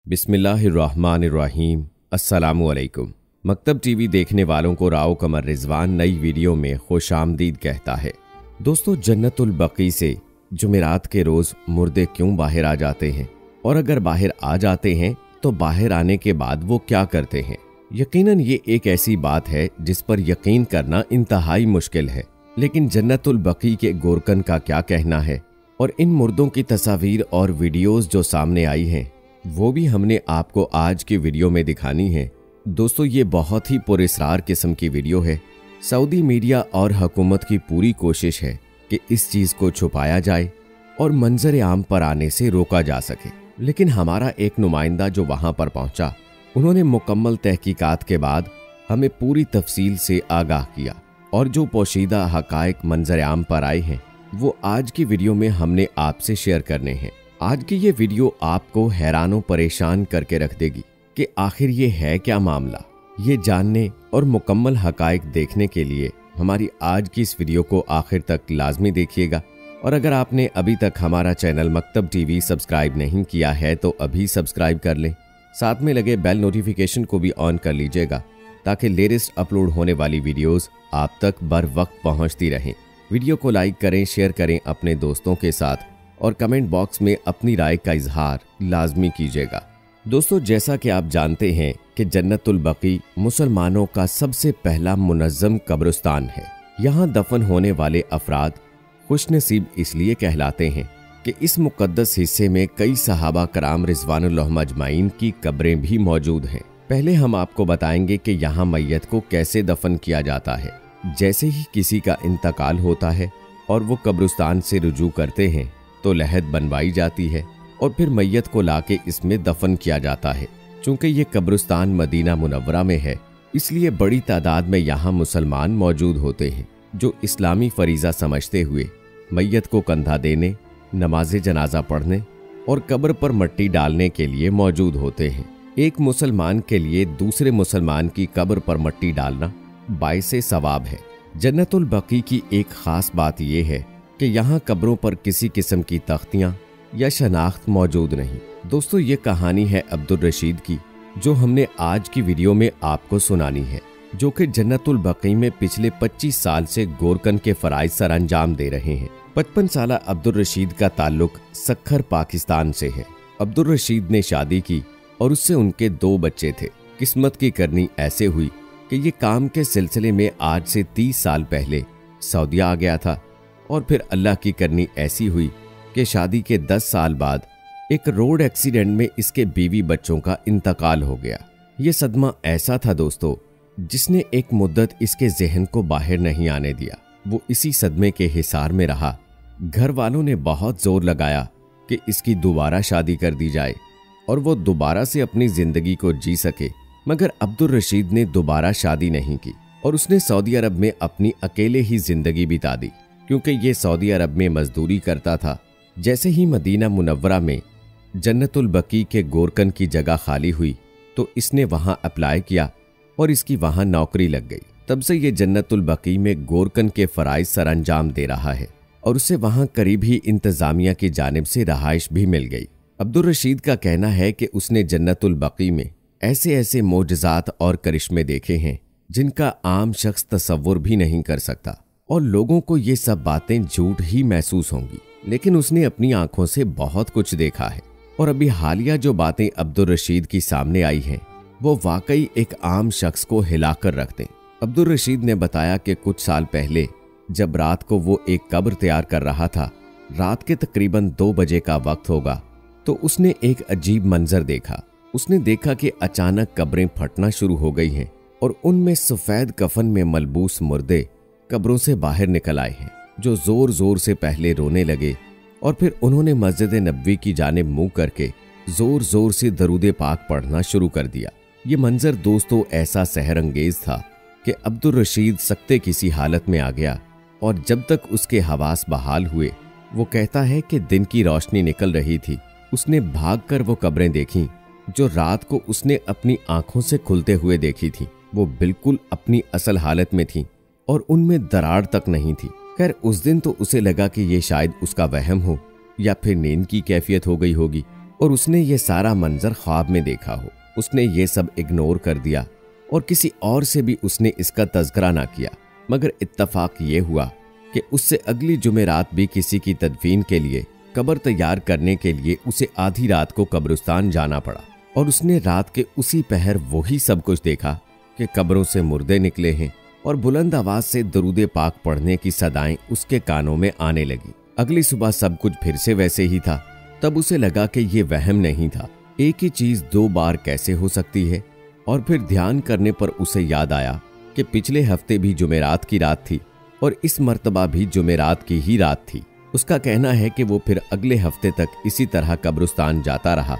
बिस्मिल्लाहिर्रहमानिर्रहीम। अस्सलामुअलैकुम। मकतब टीवी देखने वालों को राव कमर रिजवान नई वीडियो में खुशामदीद कहता है। दोस्तों, जन्नतुल बकी से जुमेरात के रोज मुर्दे क्यों बाहर आ जाते हैं, और अगर बाहर आ जाते हैं तो बाहर आने के बाद वो क्या करते हैं? यकीनन ये एक ऐसी बात है जिस पर यकीन करना इंतहाई मुश्किल है, लेकिन जन्नतुल बकी के गोरकन का क्या कहना है और इन मुर्दों की तस्वीर और वीडियोस जो सामने आई हैं वो भी हमने आपको आज की वीडियो में दिखानी है। दोस्तों, ये बहुत ही पुरस्रार किस्म की वीडियो है। सऊदी मीडिया और हुकूमत की पूरी कोशिश है कि इस चीज़ को छुपाया जाए और मंजर आम पर आने से रोका जा सके, लेकिन हमारा एक नुमाइंदा जो वहां पर पहुंचा, उन्होंने मुकम्मल तहकीकात के बाद हमें पूरी तफसील से आगाह किया, और जो पोशीदा हकायक मंजर आम पर आए हैं वो आज की वीडियो में हमने आपसे शेयर करने हैं। आज की ये वीडियो आपको हैरानों परेशान करके रख देगी कि आखिर ये है क्या मामला। ये जानने और मुकम्मल हकायक देखने के लिए हमारी आज की इस वीडियो को आखिर तक लाजमी देखिएगा, और अगर आपने अभी तक हमारा चैनल मकतब टीवी सब्सक्राइब नहीं किया है तो अभी सब्सक्राइब कर लें। साथ में लगे बेल नोटिफिकेशन को भी ऑन कर लीजिएगा ताकि लेटेस्ट अपलोड होने वाली वीडियोस आप तक बर वक्त पहुंचती रहें। वीडियो को लाइक करें, शेयर करें अपने दोस्तों के साथ, और कमेंट बॉक्स में अपनी राय का इजहार लाजमी कीजिएगा। दोस्तों, जैसा कि आप जानते हैं कि जन्नतुल बकी मुसलमानों का सबसे पहला मुनज़्ज़म कब्रिस्तान है। यहाँ दफन होने वाले अफराद खुशनसीब इसलिए कहलाते हैं कि इस मुकद्दस हिस्से में कई सहाबा कराम रिज़वानुल्लाह अजमाइन की कब्रें भी मौजूद हैं। पहले हम आपको बताएंगे कि यहाँ मैयत को कैसे दफन किया जाता है। जैसे ही किसी का इंतकाल होता है और वो कब्रिस्तान से रुजू करते हैं तो लहद बनवाई जाती है और फिर मैयत को लाके इसमें दफन किया जाता है। चूंकि ये कब्रिस्तान मदीना मुनव्वरा में है, इसलिए बड़ी तादाद में यहाँ मुसलमान मौजूद होते हैं जो इस्लामी फरीज़ा समझते हुए मैयत को कंधा देने, नमाज जनाजा पढ़ने और कब्र पर मट्टी डालने के लिए मौजूद होते हैं। एक मुसलमान के लिए दूसरे मुसलमान की कब्र पर मट्टी डालना बाइसे सवाब है। जन्नतुल बकी की एक खास बात यह है कि यहाँ कब्रों पर किसी किस्म की तख्तियाँ या शनाख्त मौजूद नहीं। दोस्तों, ये कहानी है अब्दुल रशीद की, जो हमने आज की वीडियो में आपको सुनानी है, जो कि जन्नतुल बकी में पिछले 25 साल से गोरकन के फराइज सर अंजाम दे रहे हैं। 55 साल अब्दुल रशीद का ताल्लुक सक्खर पाकिस्तान से है। अब्दुल रशीद ने शादी की और उससे उनके 2 बच्चे थे। किस्मत की करनी ऐसे हुई कि ये काम के सिलसिले में आज से 30 साल पहले सऊदिया आ गया था, और फिर अल्लाह की करनी ऐसी हुई कि शादी के 10 साल बाद एक रोड एक्सीडेंट में इसके बीवी बच्चों का इंतकाल हो गया। ये सदमा ऐसा था दोस्तों, जिसने एक मुद्दत इसके जहन को बाहर नहीं आने दिया। वो इसी सदमे के हिसार में रहा। घर वालों ने बहुत जोर लगाया कि इसकी दोबारा शादी कर दी जाए और वो दोबारा से अपनी जिंदगी को जी सके, मगर अब्दुल रशीद ने दोबारा शादी नहीं की और उसने सऊदी अरब में अपनी अकेले ही जिंदगी बिता दी, क्योंकि ये सऊदी अरब में मजदूरी करता था। जैसे ही मदीना मुनव्वरा में जन्नतुल बकी के गोरकन की जगह खाली हुई तो इसने वहां अप्लाई किया और इसकी वहां नौकरी लग गई। तब से ये जन्नतुल बकी में गोरकन के फराइज सर अंजाम दे रहा है और उसे वहां करीब ही इंतजामिया की जानिब से रहाइश भी मिल गई। अब्दुल रशीद का कहना है कि उसने जन्नतुल बकी में ऐसे ऐसे मोजज़ात और करिश्मे देखे हैं जिनका आम शख्स तसव्वुर भी नहीं कर सकता, और लोगों को ये सब बातें झूठ ही महसूस होंगी, लेकिन उसने अपनी आंखों से बहुत कुछ देखा है। और अभी हालिया जो बातें अब्दुल रशीद की सामने आई हैं वो वाकई एक आम शख्स को हिलाकर रख दें। अब्दुल रशीद ने बताया कि कुछ साल पहले जब रात को वो एक कब्र तैयार कर रहा था, रात के तकरीबन 2 बजे का वक्त होगा, तो उसने एक अजीब मंजर देखा। उसने देखा कि अचानक कब्रें फटना शुरू हो गई हैं और उनमें सफ़ेद कफन में मलबूस मुर्दे कब्रों से बाहर निकल आए हैं, जो जोर जोर से पहले रोने लगे और फिर उन्होंने मस्जिद नबवी की जानिब मुंह करके जोर जोर से दरूद पाक पढ़ना शुरू कर दिया। ये मंजर दोस्तों ऐसा सहर अंगेज था कि अब्दुल रशीद सख्ते किसी हालत में आ गया, और जब तक उसके हवास बहाल हुए, वो कहता है कि दिन की रोशनी निकल रही थी। उसने भागकर वो कब्रें देखीं जो रात को उसने अपनी आंखों से खुलते हुए देखी थी। वो बिल्कुल अपनी असल हालत में थी और उनमें दरार तक नहीं थी। खैर, उस दिन तो उसे लगा कि ये शायद उसका वहम हो या फिर नींद की कैफियत हो गई होगी, और उसने ये सारा मंजर ख्वाब में देखा हो। उसने ये सब इग्नोर कर दिया और किसी और से भी उसने इसका तज़किरा ना किया। मगर इत्तफाक ये हुआ कि उससे अगली जुमेरात भी किसी की तदफीन के लिए कब्र तैयार करने के लिए उसे आधी रात को कब्रिस्तान जाना पड़ा। और उसने रात के उसी पहर वही सब कुछ देखा कि कब्रों से मुर्दे निकले हैं और बुलंद आवाज से दरूद पाक पढ़ने की सदाएं उसके कानों में आने लगी। अगली सुबह सब कुछ फिर से वैसे ही था। तब उसे लगा कि ये वहम नहीं था, एक ही चीज 2 बार कैसे हो सकती है। और फिर ध्यान करने पर उसे याद आया कि पिछले हफ्ते भी जुमेरात की रात थी और इस मर्तबा भी जुमेरात की ही रात थी। उसका कहना है कि वो फिर अगले हफ्ते तक इसी तरह कब्रिस्तान जाता रहा,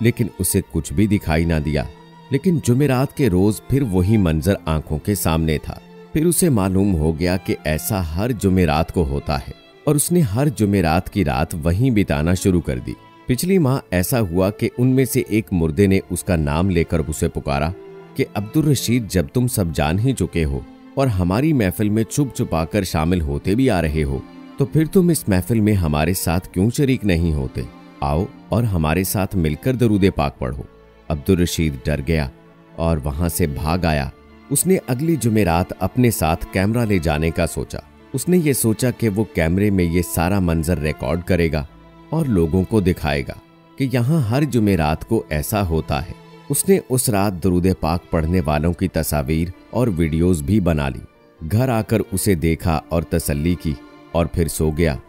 लेकिन उसे कुछ भी दिखाई ना दिया। लेकिन जुमेरात के रोज फिर वही मंजर आंखों के सामने था। फिर उसे मालूम हो गया कि ऐसा हर जुमेरात को होता है और उसने हर जुमेरात की रात वहीं बिताना शुरू कर दी। पिछली माह ऐसा हुआ कि उनमें से एक मुर्दे ने उसका नाम लेकर उसे पुकारा कि अब्दुल रशीद, जब तुम सब जान ही चुके हो और हमारी महफिल में छुप छुपा कर शामिल होते भी आ रहे हो, तो फिर तुम इस महफिल में हमारे साथ क्यों शरीक नहीं होते? आओ और हमारे साथ मिलकर दरूद पाक पढ़ो। अब्दुल रशीद डर गया और वहां से भाग आया। उसने अगली जुमेरात अपने साथ कैमरा ले जाने का सोचा। उसने ये सोचा कि वो कैमरे में ये सारा मंजर रिकॉर्ड करेगा और लोगों को दिखाएगा कि यहाँ हर जुमेरात को ऐसा होता है। उसने उस रात दरूद पाक पढ़ने वालों की तस्वीर और वीडियोस भी बना ली। घर आकर उसे देखा और तसल्ली की और फिर सो गया।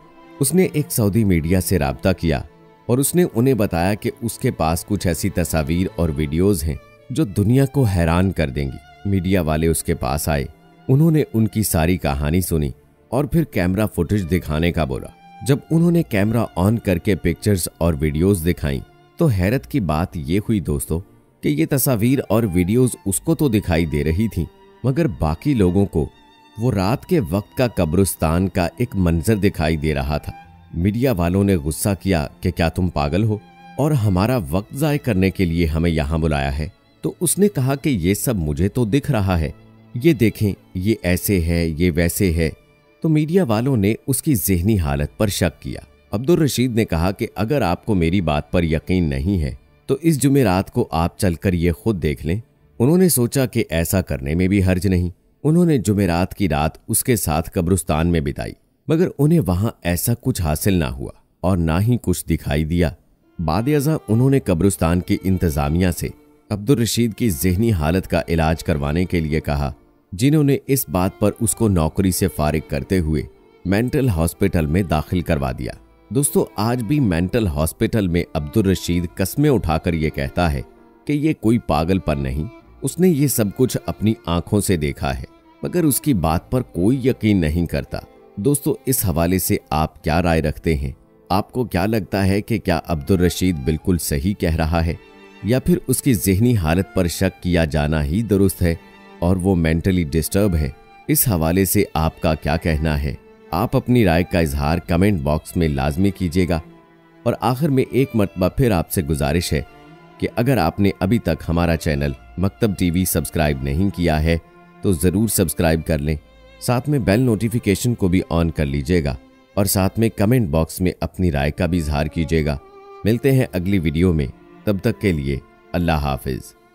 उसने एक सऊदी मीडिया से राब्ता किया और उसने उन्हें बताया कि उसके पास कुछ ऐसी तस्वीर और वीडियोस हैं जो दुनिया को हैरान कर देंगी। मीडिया वाले उसके पास आए, उन्होंने उनकी सारी कहानी सुनी और फिर कैमरा फुटेज दिखाने का बोला। जब उन्होंने कैमरा ऑन करके पिक्चर्स और वीडियोस दिखाई तो हैरत की बात ये हुई दोस्तों कि ये तस्वीर और वीडियोस उसको तो दिखाई दे रही थी, मगर बाकी लोगों को वो रात के वक्त का कब्रिस्तान का एक मंजर दिखाई दे रहा था। मीडिया वालों ने गुस्सा किया कि क्या तुम पागल हो और हमारा वक्त ज़ाय करने के लिए हमें यहाँ बुलाया है? तो उसने कहा कि ये सब मुझे तो दिख रहा है, ये देखें, ये ऐसे है, ये वैसे है। तो मीडिया वालों ने उसकी ज़हनी हालत पर शक किया। अब्दुल रशीद ने कहा कि अगर आपको मेरी बात पर यकीन नहीं है तो इस जुमेरात को आप चलकर ये खुद देख लें। उन्होंने सोचा कि ऐसा करने में भी हर्ज नहीं। उन्होंने जुमेरात की रात उसके साथ कब्रिस्तान में बिताई, मगर उन्हें वहां ऐसा कुछ हासिल ना हुआ और ना ही कुछ दिखाई दिया। बाद-ए-अज़ां उन्होंने कब्रिस्तान की इंतजामिया से अब्दुल रशीद की ज़हनी हालत का इलाज करवाने के लिए कहा, जिन्होंने इस बात पर उसको नौकरी से फारिग करते हुए मेंटल हॉस्पिटल में दाखिल करवा दिया। दोस्तों, आज भी मेंटल हॉस्पिटल में अब्दुल रशीद कस्में उठाकर ये कहता है कि ये कोई पागलपन नहीं, उसने ये सब कुछ अपनी आंखों से देखा है, मगर उसकी बात पर कोई यकीन नहीं करता। दोस्तों, इस हवाले से आप क्या राय रखते हैं? आपको क्या लगता है कि क्या अब्दुल रशीद बिल्कुल सही कह रहा है या फिर उसकी ज़हनी हालत पर शक किया जाना ही दुरुस्त है और वो मेंटली डिस्टर्ब है? इस हवाले से आपका क्या कहना है? आप अपनी राय का इजहार कमेंट बॉक्स में लाजमी कीजिएगा। और आखिर में एक मरतबा फिर आपसे गुजारिश है कि अगर आपने अभी तक हमारा चैनल मकतब टीवी सब्सक्राइब नहीं किया है तो ज़रूर सब्सक्राइब कर लें, साथ में बेल नोटिफिकेशन को भी ऑन कर लीजिएगा और साथ में कमेंट बॉक्स में अपनी राय का भी इजहार कीजिएगा। मिलते हैं अगली वीडियो में, तब तक के लिए अल्लाह हाफिज़।